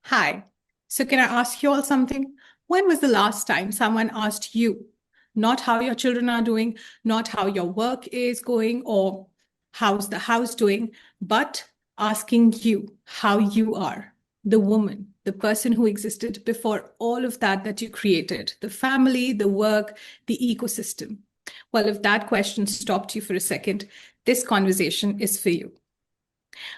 Hi. So, can I ask you all something? When was the last time someone asked you, not how your children are doing, not how your work is going, or how's the house doing, but asking you how you are, the woman, the person who existed before all of that you created, the family, the work, the ecosystem? Well, if that question stopped you for a second, this conversation is for you.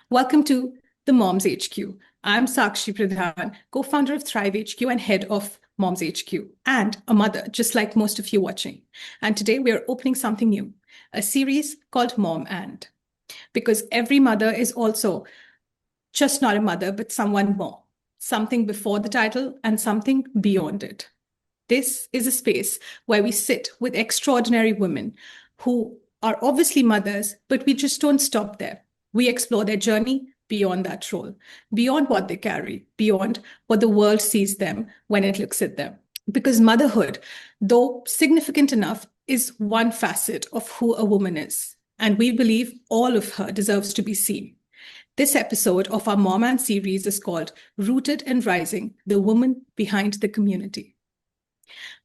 Welcome to the Moms HQ. I'm Sakshi Pradhan, co-founder of Thrive HQ and head of Moms HQ, and a mother, just like most of you watching. And today we are opening something new, a series called Mom and. Because every mother is also just not a mother, but someone more, something before the title and something beyond it. This is a space where we sit with extraordinary women who are obviously mothers, but we just don't stop there. We explore their journey beyond that role, beyond what they carry, beyond what the world sees them when it looks at them. Because motherhood, though significant enough, is one facet of who a woman is. And we believe all of her deserves to be seen. This episode of our Mom and series is called Rooted and Rising, the Woman Behind the Community.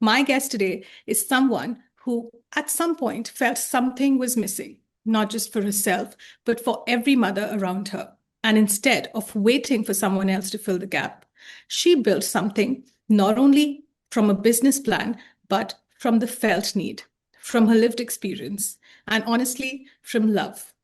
My guest today is someone who, at some point, felt something was missing, not just for herself, but for every mother around her. And instead of waiting for someone else to fill the gap, she built something not only from a business plan, but from the felt need, from her lived experience, and honestly, from love.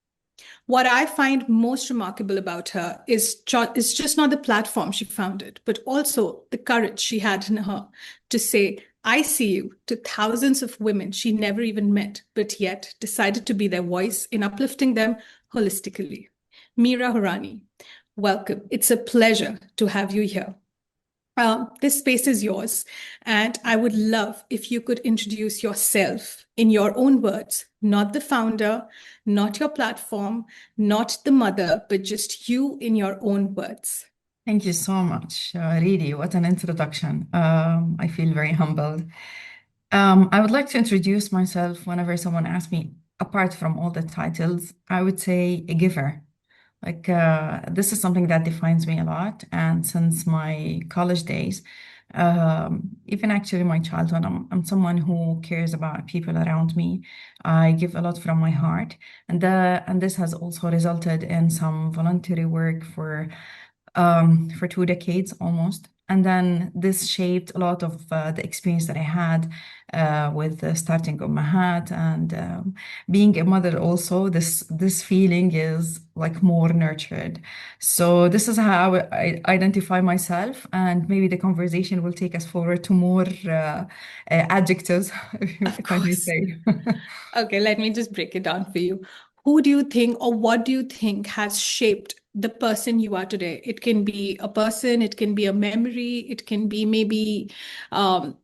What I find most remarkable about her is just not the platform she founded, but also the courage she had in her to say, I see you, to thousands of women she never even met, but yet decided to be their voice in uplifting them holistically. Mera Horani, welcome. It's a pleasure to have you here. This space is yours, and I would love if you could introduce yourself in your own words, not the founder, not your platform, not the mother, but just you in your own words. Thank you so much. Really, what an introduction. I feel very humbled. I would like to introduce myself whenever someone asks me, apart from all the titles, I would say a giver. This is something that defines me a lot. And since my college days, even actually my childhood, I'm someone who cares about people around me. I give a lot from my heart. And this has also resulted in some voluntary work for 2 decades almost. And then this shaped a lot of the experience that I had with starting Ummahat and being a mother also. This feeling is like more nurtured. So this is how I identify myself, and maybe the conversation will take us forward to more adjectives, Of if I may course. say. Okay, let me just break it down for you. Who do you think, or what do you think has shaped the person you are today? It can be a person, it can be a memory, it can be maybe, an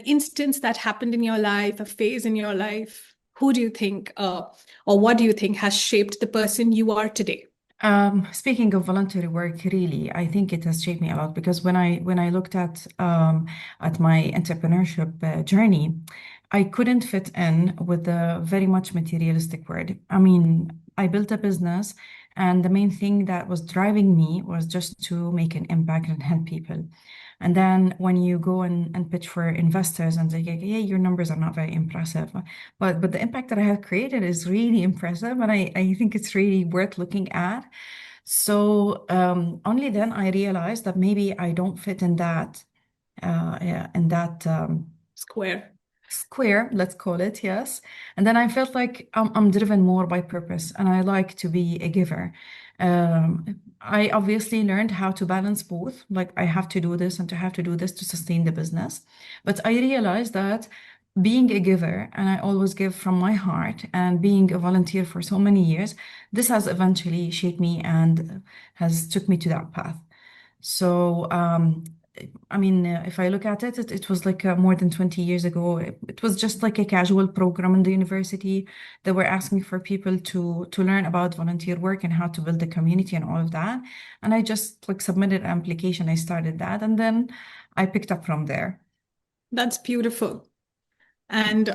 instance that happened in your life, a phase in your life. Who do you think, or what do you think has shaped the person you are today? Speaking of voluntary work, really, I think it has shaped me a lot because when I looked at my entrepreneurship journey, I couldn't fit in with the very much materialistic word. I mean, I built a business, and the main thing that was driving me was just to make an impact and help people. And then when you go and pitch for investors and say, yeah, your numbers are not very impressive, but the impact that I have created is really impressive, and I think it's really worth looking at. So only then I realized that maybe I don't fit in that yeah, in that Square. square, let's call it, yes. And then I felt like I'm driven more by purpose, and I like to be a giver. I obviously learned how to balance both. Like I have to do this and to have to do this to sustain the business. But I realized that being a giver, and I always give from my heart, and being a volunteer for so many years, this has eventually shaped me and has took me to that path. So, I mean, if I look at it, it was like more than 20 years ago. It was just like a casual program in the university. They were asking for people to learn about volunteer work and how to build a community and all of that. And I just like submitted an application. I started that, and then I picked up from there. That's beautiful. And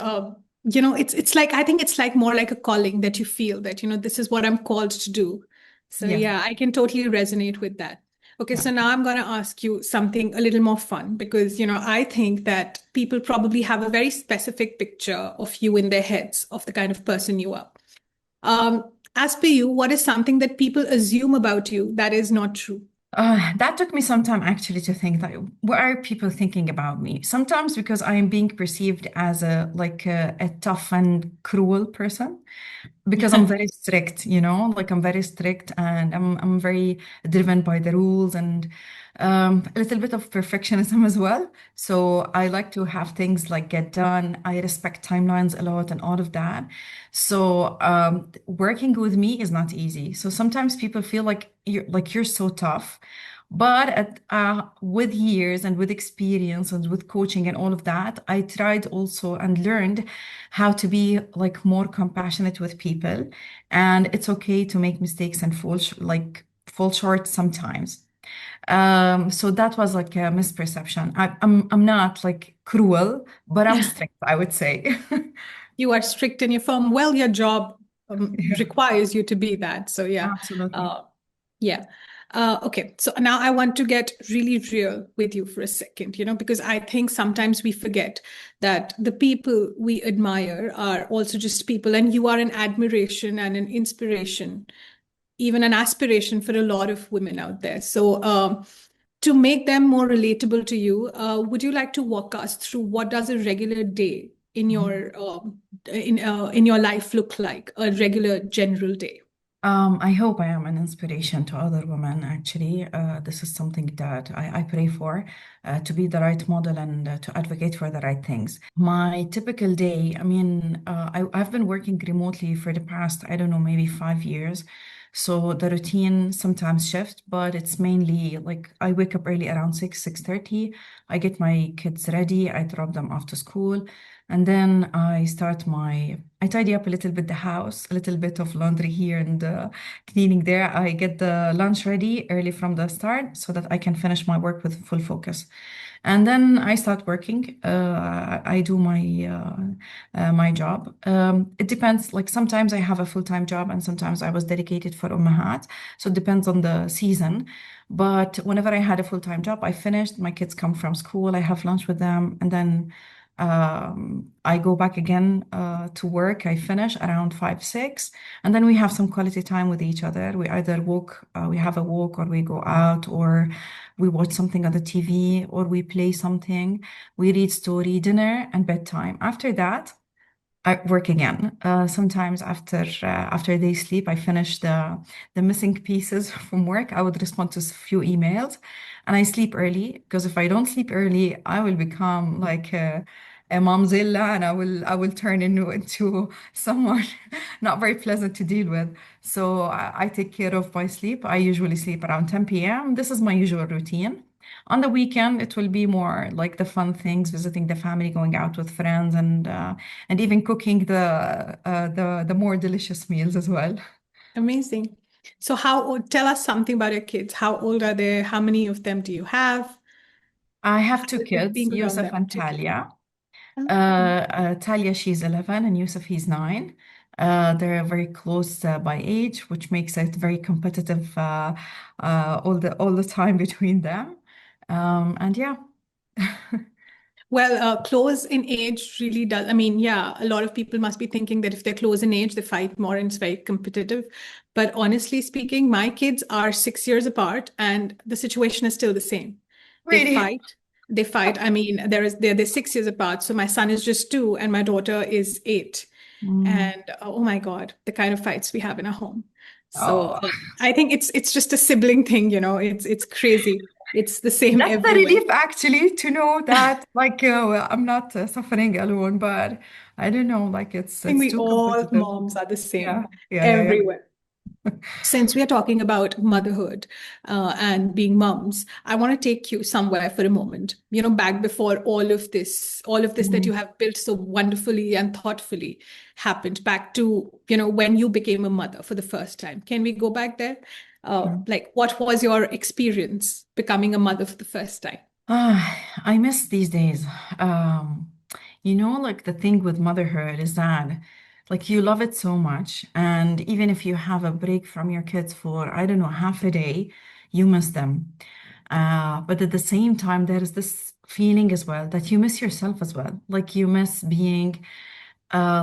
it's like I think it's like more like a calling that you feel that this is what I'm called to do. So Yeah. yeah, I can totally resonate with that. Okay, Yeah. so now I'm going to ask you something a little more fun because, I think that people probably have a very specific picture of you in their heads of the kind of person you are. As per you, what is something that people assume about you that is not true? That took me some time actually to think that what are people thinking about me? Sometimes because I am being perceived as a tough and cruel person. Because I'm very strict, like I'm very strict and I'm very driven by the rules and a little bit of perfectionism as well. So I like to have things like get done. I respect timelines a lot and all of that. So working with me is not easy. So sometimes people feel like you're so tough. But with years and with experience and with coaching and all of that, I tried also and learned how to be like more compassionate with people. And it's okay to make mistakes and fall short sometimes. So that was like a misperception. I'm not like cruel, but I'm strict, I would say. You are strict in your firm. Well, your job Yeah, requires you to be that. So, yeah. absolutely. Uh, yeah. Okay. So now I want to get really real with you for a second, because I think sometimes we forget that the people we admire are also just people, and you are an admiration and an inspiration, even an aspiration for a lot of women out there. So, to make them more relatable to you, would you like to walk us through what does a regular day in your life look like? A regular general day. I hope I am an inspiration to other women, actually. This is something that I pray for, to be the right model and to advocate for the right things. My typical day, I mean, I've been working remotely for the past, I don't know, maybe 5 years. So the routine sometimes shifts, but it's mainly like I wake up early around 6:30. I get my kids ready, I drop them off to school. And then I tidy up a little bit the house, a little bit of laundry here and cleaning there. I get the lunch ready early from the start so that I can finish my work with full focus. And then I start working. I do my job. It depends. Like sometimes I have a full-time job, and sometimes I was dedicated for Ummahat. So it depends on the season. But whenever I had a full-time job, I finished. My kids come from school. I have lunch with them, and then I go back again to work. I finish around 5, 6, and then we have some quality time with each other. We either we have a walk, or we go out, or we watch something on the TV, or we play something. We read story, dinner, and bedtime. After that, I work again. Sometimes after they sleep, I finish the missing pieces from work. I would respond to a few emails, and I sleep early because if I don't sleep early, I will become like a momzilla, and I will turn into someone not very pleasant to deal with. So I take care of my sleep. I usually sleep around 10 p.m. This is my usual routine. On the weekend, it will be more like the fun things, visiting the family, going out with friends, and even cooking the more delicious meals as well. Amazing. So, tell us something about your kids. How old are they? How many of them do you have? I have How two is it kids, being around Yusuf them? and Okay. Talia. Okay. Talia, she's 11, and Yusuf, he's 9. They're very close by age, which makes it very competitive all the time between them. And yeah. Well, close in age really does. I mean, yeah, a lot of people must be thinking that if they're close in age, they fight more and it's very competitive. But honestly speaking, my kids are 6 years apart and the situation is still the same. They Really? fight. They fight. I mean, they're 6 years apart. So my son is just 2 and my daughter is 8. Mm. And oh my God, the kind of fights we have in our home. So Oh. I think it's just a sibling thing, it's crazy. It's the same That's a everywhere. relief actually to know that like I'm not suffering alone, but I don't know, like it's I think it's we too all competitive. moms are the Yeah, same yeah, yeah, yeah. everywhere. Since we are talking about motherhood and being moms, I want to take you somewhere for a moment. Back before all of this that you Mhm. have built so wonderfully and thoughtfully happened, back to when you became a mother for the first time. Can we go back there? Sure. Like, what was your experience becoming a mother for the first time? I miss these days. Like the thing with motherhood is that Like you love it so much. And even if you have a break from your kids for, I don't know, half a day, you miss them. But at the same time, there is this feeling as well that you miss yourself as well. Like you miss being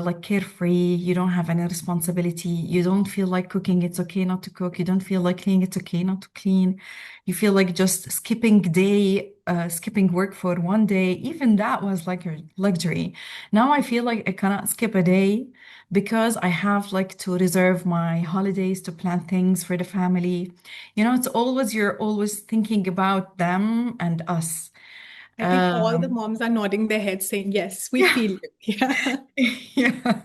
like carefree. You don't have any responsibility. You don't feel like cooking. It's okay not to cook. You don't feel like cleaning. It's okay not to clean. You feel like just skipping work for one day. Even that was like your luxury. Now I feel like I cannot skip a day because I have like to reserve my holidays to plan things for the family. It's always, you're always thinking about them and us. I think all the Um, moms are nodding their heads saying, yes, we yeah, feel you. Yeah. yeah.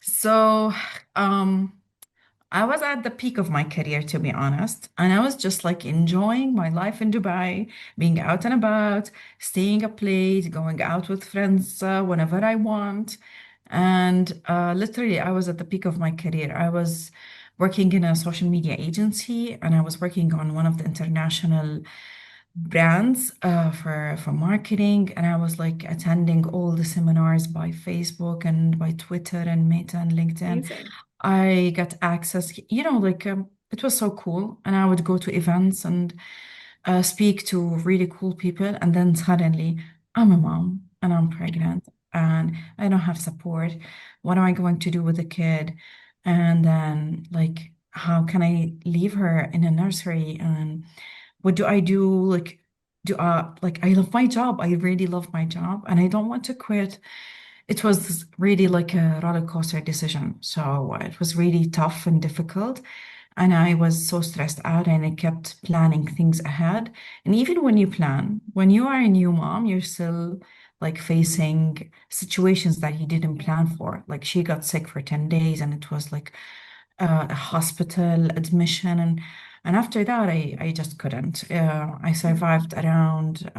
So, um, I was at the peak of my career, to be honest, and I was just like enjoying my life in Dubai, being out and about, staying up late, going out with friends whenever I want. And literally, I was at the peak of my career. I was working in a social media agency, and I was working on one of the international brands for marketing, and I was like attending all the seminars by Facebook and by Twitter and Meta and LinkedIn. Amazing. I got access, like it was so cool. And I would go to events and speak to really cool people. And then suddenly I'm a mom and I'm pregnant and I don't have support. What am I going to do with the kid? And then, like, how can I leave her in a nursery? And what do I do? Like, I love my job. I really love my job and I don't want to quit. It was really like a roller coaster decision. So it was really tough and difficult. And I was so stressed out and I kept planning things ahead. And even when you plan, when you are a new mom, you're still like facing situations that you didn't plan for. Like she got sick for 10 days and it was like a hospital admission. And after that, I just couldn't. I survived around,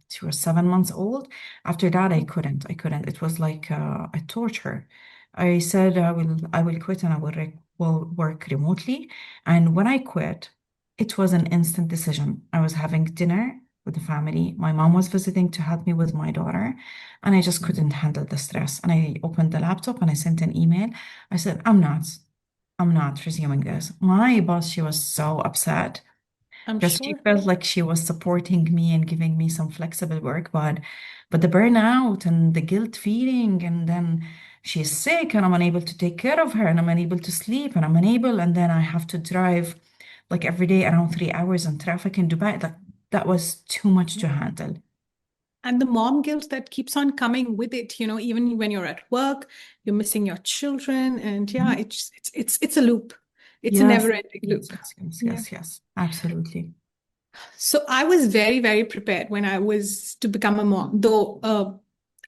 she was 7 months old. After that, I couldn't. I couldn't. It was like a torture. I said I will quit and will work remotely. And when I quit, it was an instant decision. I was having dinner with the family. My mom was visiting to help me with my daughter, and I just couldn't handle the stress. And I opened the laptop and I sent an email. I said, I'm not resuming this. My boss, she was so upset I'm because she sure. felt like she was supporting me and giving me some flexible work, but the burnout and the guilt feeling, and then she's sick and I'm unable to take care of her and I'm unable to sleep and I'm unable, and then I have to drive like every day around 3 hours in traffic in Dubai. That was too much to handle. And the mom guilt that keeps on coming with it, even when you're at work, you're missing your children. And yeah, Mhm. it's a loop. It's a Yes, never-ending yes, loop. yes, yes, Yeah. yes, yes, absolutely. So I was very, very prepared when I was to become a mom, though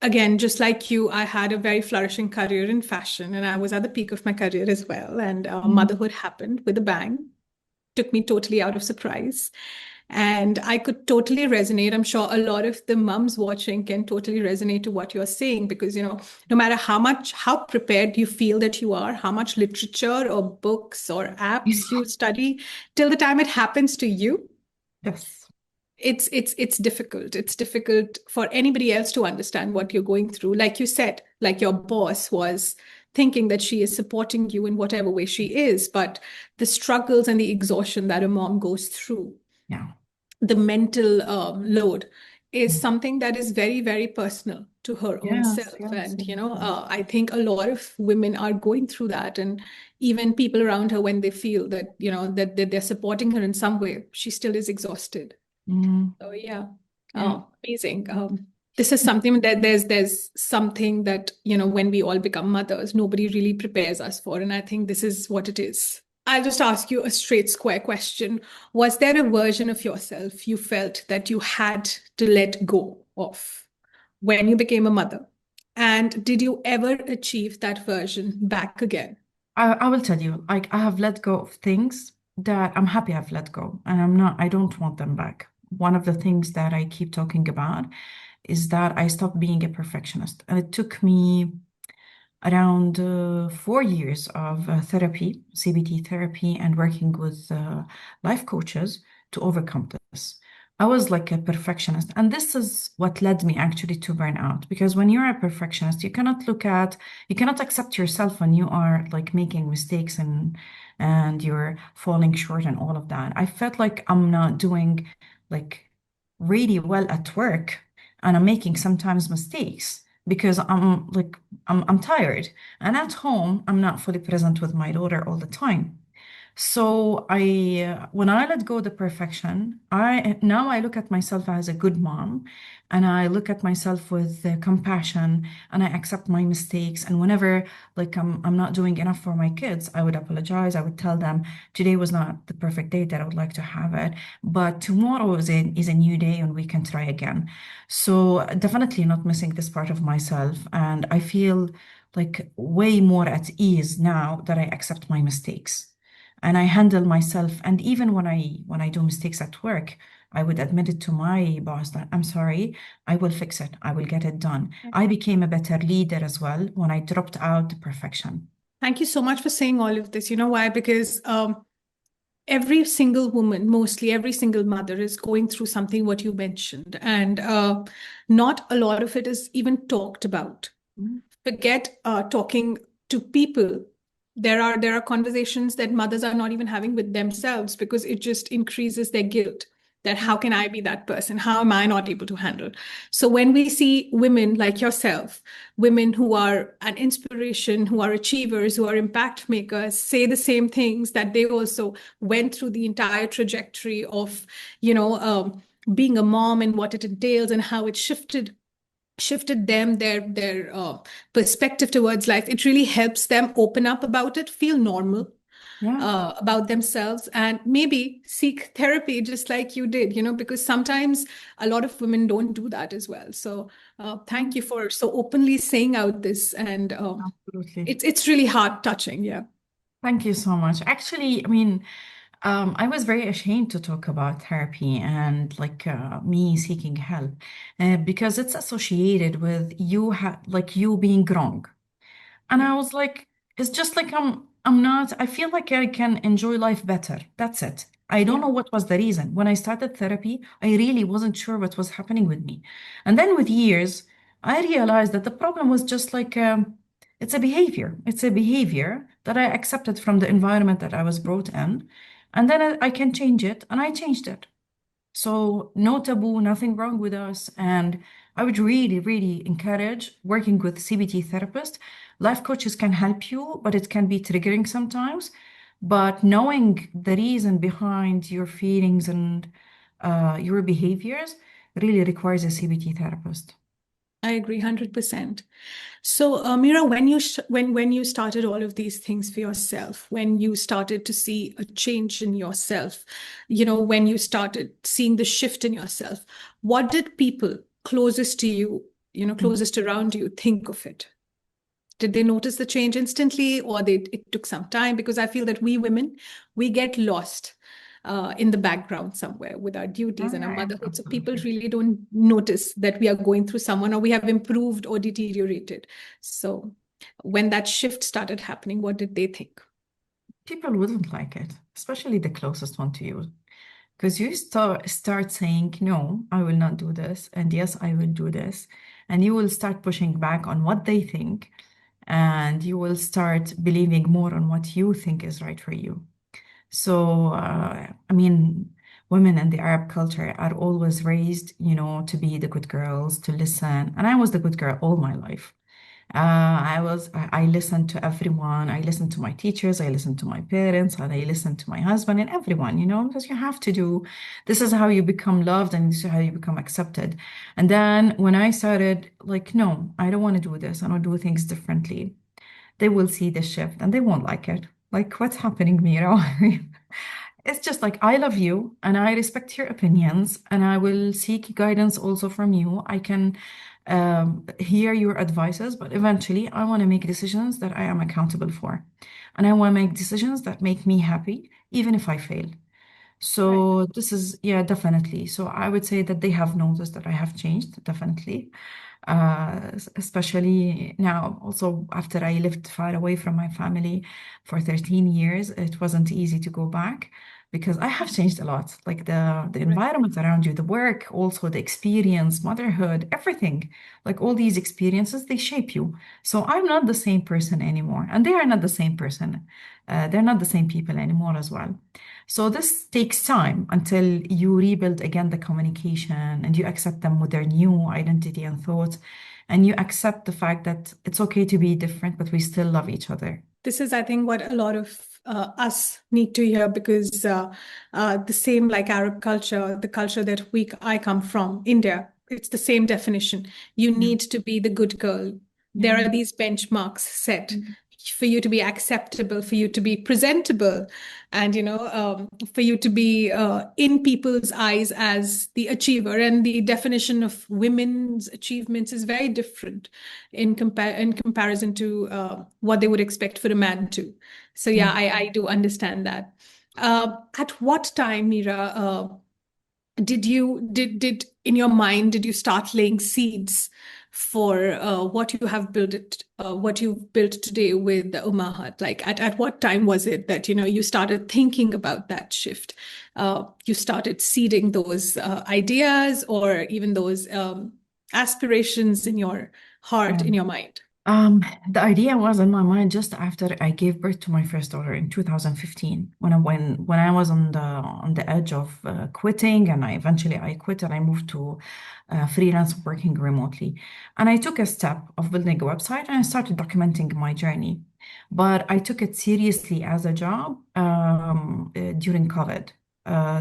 again, just like you, I had a very flourishing career in fashion and I was at the peak of my career as well. And Mhm. motherhood happened with a bang, took me totally out of surprise. And I could totally resonate. I'm sure a lot of the mums watching can totally resonate to what you're saying because, no matter how prepared you feel that you are, how much literature or books or apps Yes, you study, till the time it happens to you, yes. it's difficult. It's difficult for anybody else to understand what you're going through. Like you said, like your boss was thinking that she is supporting you in whatever way she is, but the struggles and the exhaustion that a mom goes through, Yeah. the mental load is something that is very, very personal to her own Yes, self. yes, And, yes, yes. I think a lot of women are going through that. And even people around her, when they feel that, that they're supporting her in some way, she still is exhausted. Mm, So yeah, yeah. amazing. This is something that there's something that, when we all become mothers, nobody really prepares us for. And I think this is what it is. I'll just ask you a straight square question. Was there a version of yourself you felt that you had to let go of when you became a mother? And did you ever achieve that version back again? I will tell you, like I have let go of things that I'm happy I've let go, and I don't want them back. One of the things that I keep talking about is that I stopped being a perfectionist, and it took me around 4 years of therapy, CBT therapy, and working with life coaches to overcome this. I was like a perfectionist, and this is what led me actually to burnout. Because when you're a perfectionist, you cannot accept yourself when you are like making mistakes and you're falling short and all of that. I felt like I'm not doing like really well at work, and I'm making sometimes mistakes because I'm tired, and at home I'm not fully present with my daughter all the time. So when I let go the perfection, I now I look at myself as a good mom, and I look at myself with compassion, and I accept my mistakes. And whenever like I'm not doing enough for my kids, I would apologize. I would tell them today was not the perfect day that I would like to have it, but tomorrow is a new day, and we can try again. So definitely not missing this part of myself, and I feel like way more at ease now that I accept my mistakes and I handle myself. And even when I do mistakes at work, I would admit it to my boss that I'm sorry, I will fix it, I will get it done. I became a better leader as well when I dropped out the perfection. Thank you so much for saying all of this. You know why? Because every single woman, mostly every single mother, is going through something what you mentioned, and not a lot of it is even talked about. Mm. Forget talking to people. There are conversations that mothers are not even having with themselves because it just increases their guilt, that how can I be that person, how am I not able to handle. So when we see women like yourself, women who are an inspiration, who are achievers, who are impact makers, say the same things, that they also went through the entire trajectory of, you know um, being a mom and what it entails and how it shifted them, their perspective towards life, it really helps them open up about it, feel normal Yeah. about themselves, and maybe seek therapy just like you did, because sometimes a lot of women don't do that as well. So Yeah, thank you for so openly saying out this, and absolutely. it's really heart touching. Yeah. Thank you so much. Actually, I mean, I was very ashamed to talk about therapy and me seeking help because it's associated with you being wrong. And Yeah. I was like, it's just like I'm not, I feel like I can enjoy life better. That's it. I don't Yeah. know what was the reason. When I started therapy, I really wasn't sure what was happening with me. And then with years, I realized that the problem was just it's a behavior. It's a behavior that I accepted from the environment that I was brought in. And then I can change it, and I changed it. So no taboo, nothing wrong with us. And I would really, really encourage working with CBT therapist. Life coaches can help you, but it can be triggering sometimes. But knowing the reason behind your feelings and your behaviors really requires a CBT therapist. I agree 100%. So, Mira, when you started all of these things for yourself, when you started to see a change in yourself, when you started seeing the shift in yourself, what did people closest to you, closest around you, think of it? Did they notice the change instantly, or it took some time? Because I feel that we women, we get lost in the background somewhere with our duties and our Yeah, motherhood. So people absolutely. really don't notice that we are going through someone, or we have improved or deteriorated. So when that shift started happening, what did they think? People wouldn't like it, especially the closest one to you. Because you start saying, no, I will not do this, and yes, I will do this. And you will start pushing back on what they think, and you will start believing more on what you think is right for you. So, I mean, women in the Arab culture are always raised, to be the good girls, to listen. And I was the good girl all my life. I listened to everyone. I listened to my teachers, I listened to my parents, and I listened to my husband and everyone, because you have to do, this is how you become loved and this is how you become accepted. And then when I started, like, no, I don't want to do this, I want to do things differently, they will see the shift and they won't like it. Like, what's happening, Mira? It's just like, I love you and I respect your opinions and I will seek guidance also from you. I can hear your advices, but eventually I want to make decisions that I am accountable for. And I want to make decisions that make me happy, even if I fail. Right. So this is, yeah, definitely. So I would say that they have noticed that I have changed, definitely. Especially now, also after I lived far away from my family for 13 years, it wasn't easy to go back. because I have changed a lot. Like the Right. environment around you, the work, also the experience, motherhood, everything. Like all these experiences, they shape you. So I'm not the same person anymore, and they are not the same person. They're not the same people anymore as well. So this takes time until you rebuild again the communication and you accept them with their new identity and thoughts, and you accept the fact that it's okay to be different, but we still love each other. This is, I think, what a lot of us need to hear because the same like Arab culture, the culture that I come from, India, it's the same definition. You Yeah. need to be the good girl. There Yeah. are these benchmarks set for you to be acceptable, for you to be presentable, and for you to be in people's eyes as the achiever. And the definition of women's achievements is very different in comparison to what they would expect for a man too. So Yeah. yeah, I do understand that. At what time, Mira, did in your mind did you start laying seeds for what you have what you've built today with the Ummahat? Like at what time was it that you started thinking about that shift? You started seeding those ideas or even those aspirations in your heart, in your mind. Um, the idea was in my mind just after I gave birth to my first daughter in 2015, when I was on the edge of quitting, and I quit and I moved to freelance working remotely, and I took a step of building a website and I started documenting my journey, but I took it seriously as a job during COVID,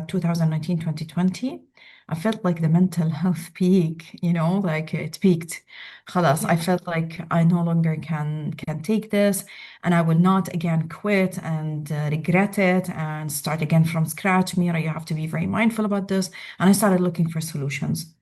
2019, 2020. I felt like the mental health peak, like it peaked. خلاص, Yeah. I felt like I no longer can take this, and I will not again quit and regret it and start again from scratch. Mira, you have to be very mindful about this. And I started looking for solutions.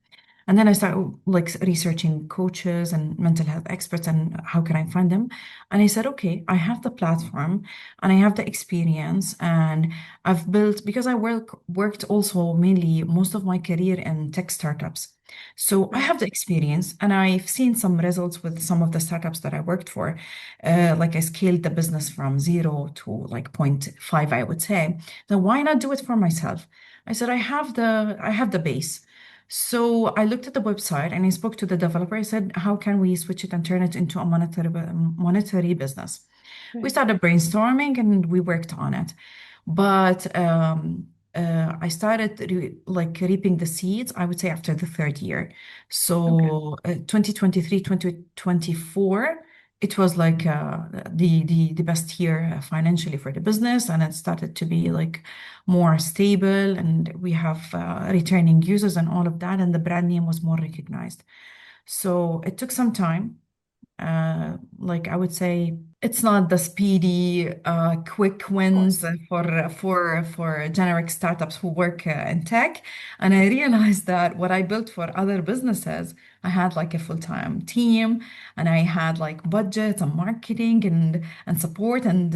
And then I started like researching coaches and mental health experts and how can I find them. And I said, okay, I have the platform and I have the experience, and I've built, because I worked also mainly most of my career in tech startups. So I Right. have the experience and I've seen some results with some of the startups that I worked for. Like I scaled the business from zero to like point 0.5, I would say. Then why not do it for myself? I said, I have the base. So I looked at the website and I spoke to the developer. I said, how can we switch it and turn it into a monetary business? We Right. started brainstorming and we worked on it. But I started reaping the seeds, I would say, after the third year. Okay. So 2023, 2024, it was like the best year financially for the business, and it started to be like more stable, and we have returning users and all of that, and the brand name was more recognized. So it took some time. Like I would say, it's not the speedy, quick Of wins course. for generic startups who work in tech. And I realized that what I built for other businesses, I had like a full-time team, and I had like budgets and marketing and support and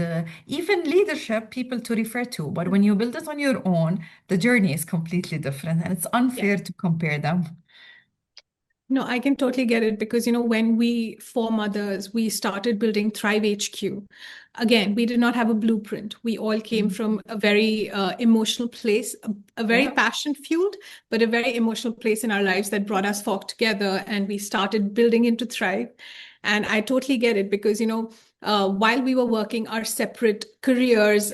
even leadership people to refer to. But when you build it on your own, the journey is completely different, and it's Yeah. unfair to compare them. No, I can totally get it because, when we, four mothers, we started building Thrive HQ, again, we did not have a blueprint. We all came from a very emotional place, a very Yeah. passion fueled, but a very emotional place in our lives that brought us folk together. And we started building into Thrive. And I totally get it because, while we were working our separate careers,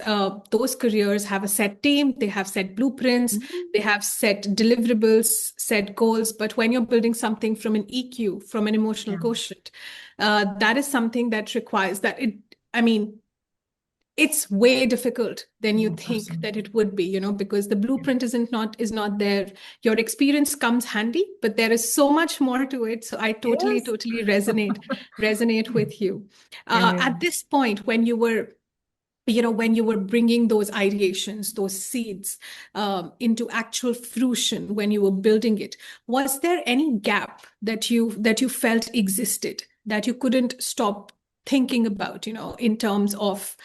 those careers have a set team, they have set blueprints, Mhm. they have set deliverables, set goals. But when you're building something from an EQ, from an emotional Yeah. quotient, that is something that requires that I mean, it's way difficult than you Yeah, think that absolutely. it would be, because the blueprint is not there. Your experience comes handy, but there is so much more to it. So I totally, Yes. totally resonate with you. Yeah, yeah. At this point, when you were bringing those ideations, those seeds into actual fruition, when you were building it, was there any gap that you felt existed that you couldn't stop thinking about, in terms of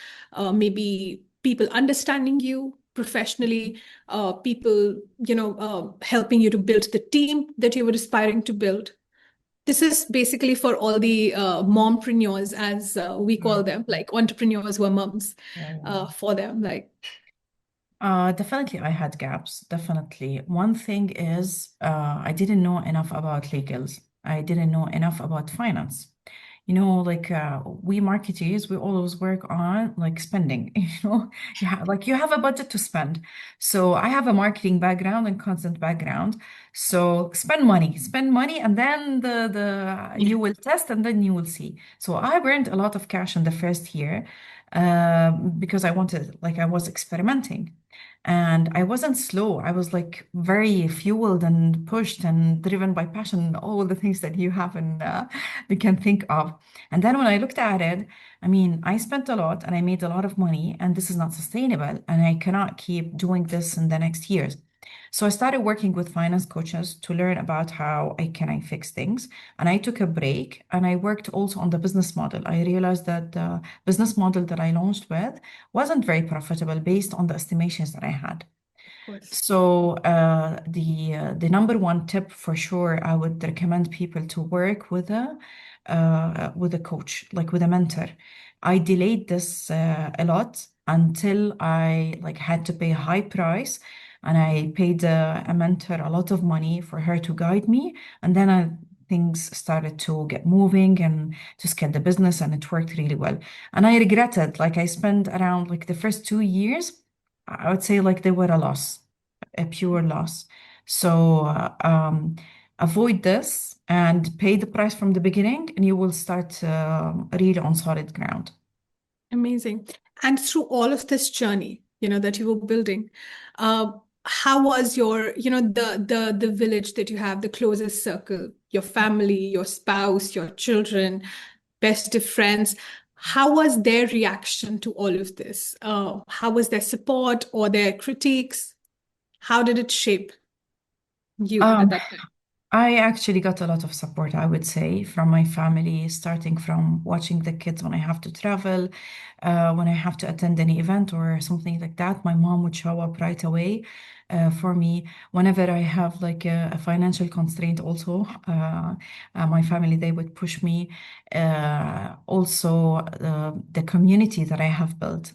maybe people understanding you professionally, people, helping you to build the team that you were aspiring to build? This is basically for all the mompreneurs, as we Yeah, call them, like entrepreneurs who are moms, yeah, yeah. for them. Like, Definitely, I had gaps. Definitely. One thing is, I didn't know enough about legals. I didn't know enough about finance. Like we marketeers, we always work on like spending, like you have a budget to spend. So I have a marketing background and content background. So spend money, and then the Yeah, you will test and then you will see. So I burned a lot of cash in the first year because I wanted, like I was experimenting. And I wasn't slow. I was like very fueled and pushed and driven by passion, all the things that you have and you can think of. And then when I looked at it, I mean, I spent a lot and I made a lot of money, and this is not sustainable. And I cannot keep doing this in the next years. So I started working with finance coaches to learn about how I fix things. And I took a break and I worked also on the business model. I realized that the business model that I launched with wasn't very profitable based on the estimations that I had. of course. So the number one tip for sure, I would recommend people to work with a coach, like with a mentor. I delayed this a lot until I like had to pay a high price, and I paid a mentor a lot of money for her to guide me, and then things started to get moving and to scale the business, and it worked really well. And I regretted, like I spent around like the first 2 years. I would say like they were a loss, a pure loss. So avoid this and pay the price from the beginning, and you will start really on solid ground. Amazing. And through all of this journey, that you were building, uh, how was your, the village that you have, the closest circle, your family, your spouse, your children, best of friends? How was their reaction to all of this? How was their support or their critiques? How did it shape you at Um, that time? I actually got a lot of support, I would say, from my family, starting from watching the kids when I have to travel, when I have to attend any event or something like that. My mom would show up right away for me. Whenever I have like a financial constraint, also, my family, they would push me. Also, the community that I have built.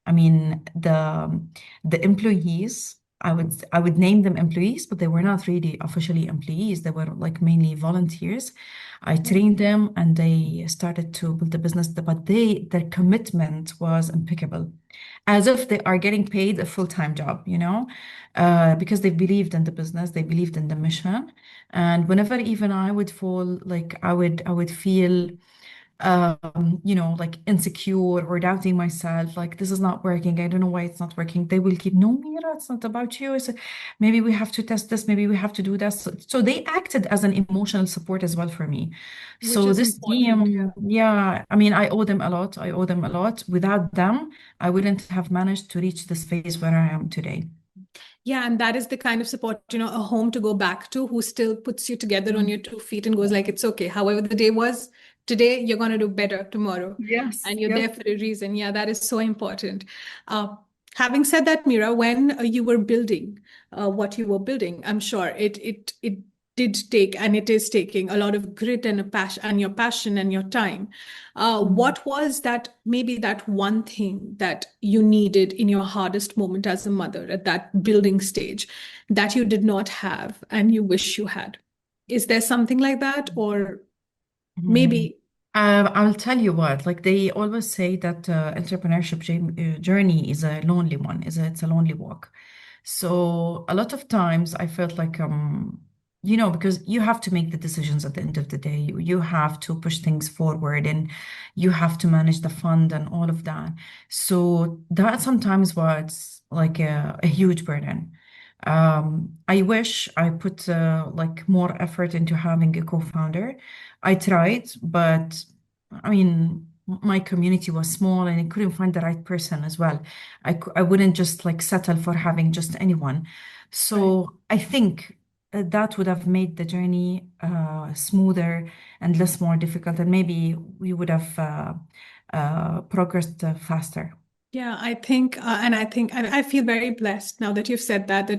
I mean, the employees, I would name them employees, but they were not really officially employees. They were like mainly volunteers. I trained them and they started to build the business, but their commitment was impeccable, as if they are getting paid a full-time job, because they believed in the business, they believed in the mission. And whenever even I would fall, like I would feel like insecure or doubting myself, like this is not working. I don't know why it's not working. They will keep, no, Mira, it's not about you. Maybe we have to test this. Maybe we have to do this. So they acted as an emotional support as well for me. Which So is this important. Yeah. team, yeah, I mean, I owe them a lot. I owe them a lot. Without them, I wouldn't have managed to reach this phase where I am today. Yeah, and that is the kind of support, a home to go back to who still puts you together on Mm. your 2 feet and goes like, it's okay. However the day was today, you're going to do better tomorrow. Yes, And you're yes. there for a reason. Yeah, that is so important. Uh, Having said that, Mira, when you were building what you were building, I'm sure it did take and it is taking a lot of grit and a passion and your passion and your time. Mm. What was that, maybe that one thing that you needed in your hardest moment as a mother at that building stage that you did not have and you wish you had? Is there something like that? Or Mm. maybe, I'll tell you what, like they always say that entrepreneurship journey is a lonely one, it's a lonely walk. So a lot of times I felt like because you have to make the decisions at the end of the day. You have to push things forward and you have to manage the fund and all of that. So that sometimes was like a huge burden. I wish I put like more effort into having a co-founder. I tried, but I mean, my community was small and I couldn't find the right person as well. I wouldn't just like settle for having just anyone. right. So I think that would have made the journey smoother and less more difficult, and maybe we would have progressed faster. Yeah, I feel very blessed now that you've said that,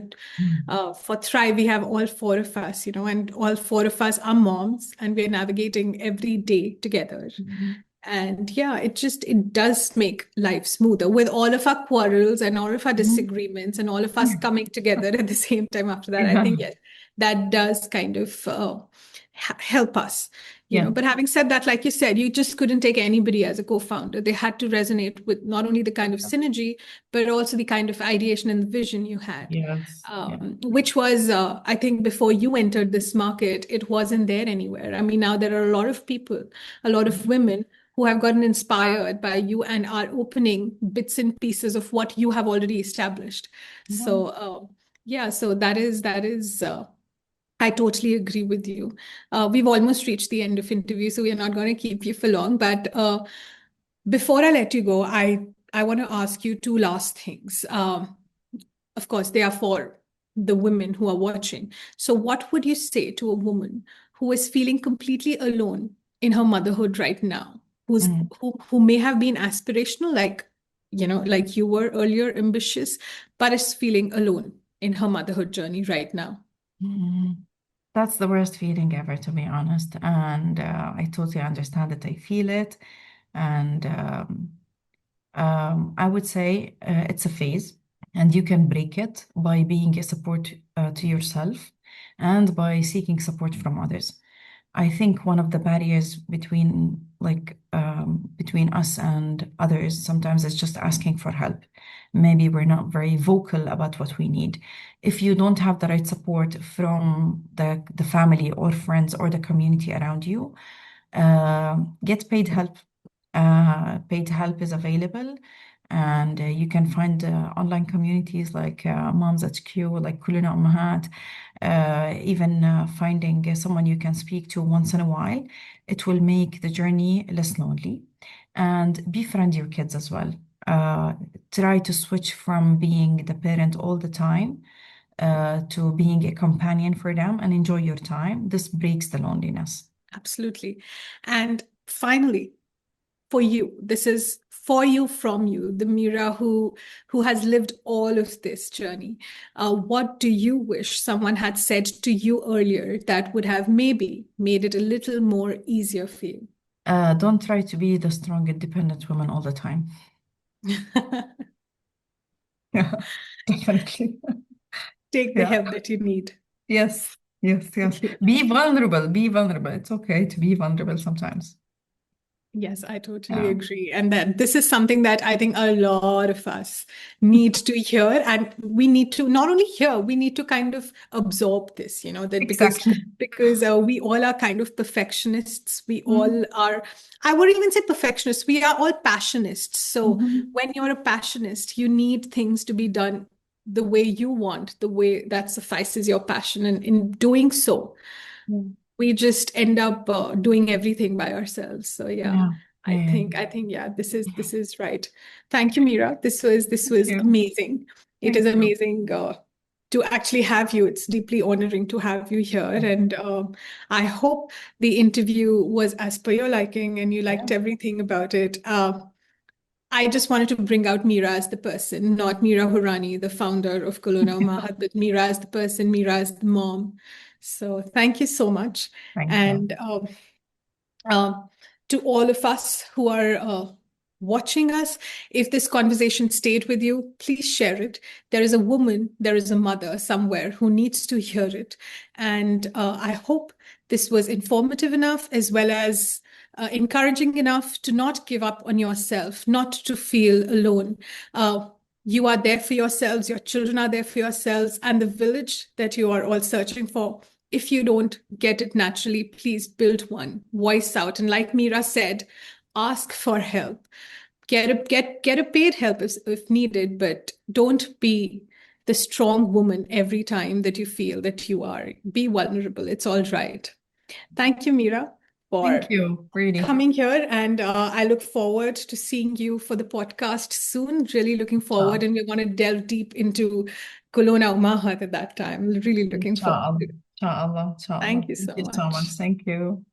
Mm. for Thrive, we have all four of us, and all four of us are moms, and we're navigating every day together. And yeah, it does make life smoother with all of our quarrels and all of our Mhm. disagreements and all of us coming together at the same time after that. I Yeah. think yes, that does kind of help us, you Yeah. know. But having said that, like you said, you just couldn't take anybody as a co-founder. They had to resonate with not only the kind of synergy, but also the kind of ideation and the vision you had. Yes. Yeah. Which was, I think, before you entered this market, it wasn't there anywhere. I mean, now there are a lot of people, a lot of women who have gotten inspired by you and are opening bits and pieces of what you have already established. Yeah. So, yeah, so that is. I totally agree with you. We've almost reached the end of interview, so we are not going to keep you for long. But before I let you go, I want to ask you two last things. Of course, they are for the women who are watching. So, what would you say to a woman who is feeling completely alone in her motherhood right now, Mm. who may have been aspirational, like you were earlier, ambitious, but is feeling alone in her motherhood journey right now? Mm. That's the worst feeling ever, to be honest. And I totally understand it. I feel it. And I would say it's a phase, and you can break it by being a support to yourself and by seeking support from others. I think one of the barriers between us and others sometimes is just asking for help. Maybe we're not very vocal about what we need. If you don't have the right support from the family or friends or the community around you, get paid help. Paid help is available, and you can find online communities like Moms HQ, like Kolona Ummahat, even finding someone you can speak to once in a while. It will make the journey less lonely. And befriend your kids as well. Uh, Try to switch from being the parent all the time to being a companion for them and enjoy your time. This breaks the loneliness. Absolutely. And finally, for you, this is for you, from you, the Mira who has lived all of this journey. What do you wish someone had said to you earlier that would have maybe made it a little more easier for you? Don't try to be the strong, independent woman all the time. Yeah, definitely. Take the Yeah. help that you need. Yes. Yes. Yes. Yeah. Be vulnerable. Be vulnerable. It's okay to be vulnerable sometimes. Yes, I totally Yeah. agree. And that this is something that I think a lot of us need to hear. And we need to not only hear, we need to kind of absorb this, you know, that Exactly. because we all are kind of perfectionists. We Mhm. all are, I would even say perfectionists. We are all passionists. So Mhm. when you're a passionist, you need things to be done the way you want, the way that suffices your passion. And in doing so, Yeah. we just end up doing everything by ourselves. So yeah, Yeah. Yeah. I think yeah, this is right. Thank you, Mira. This Thank was you. amazing. It is Thank you. amazing to actually have you. It's deeply honoring to have you here, and I hope the interview was as per your liking and you liked Yeah. everything about it. I just wanted to bring out Mira as the person, not Mira Horani, the founder of Kolona Ummahat, but Mira as the person, Mira as the mom. So thank you so much. Thank you. And um, to all of us who are watching us, if this conversation stayed with you, please share it. There is a woman, there is a mother somewhere who needs to hear it. And I hope this was informative enough as well as encouraging enough to not give up on yourself, not to feel alone. You are there for yourselves, your children are there for yourselves, and the village that you are all searching for, if you don't get it naturally, please build one, voice out. And like Mira said, ask for help. Get a paid help if needed, but don't be the strong woman every time that you feel that you are. Be vulnerable. It's all right. Thank you, Mira, Thank for you. Really. coming here. And I look forward to seeing you for the podcast soon. Really looking forward. And we're going to delve deep into Kolona Ummahat at that time. Really looking forward. Inshallah. Inshallah. Inshallah. Thank you Thank so you so much. much. Thank you.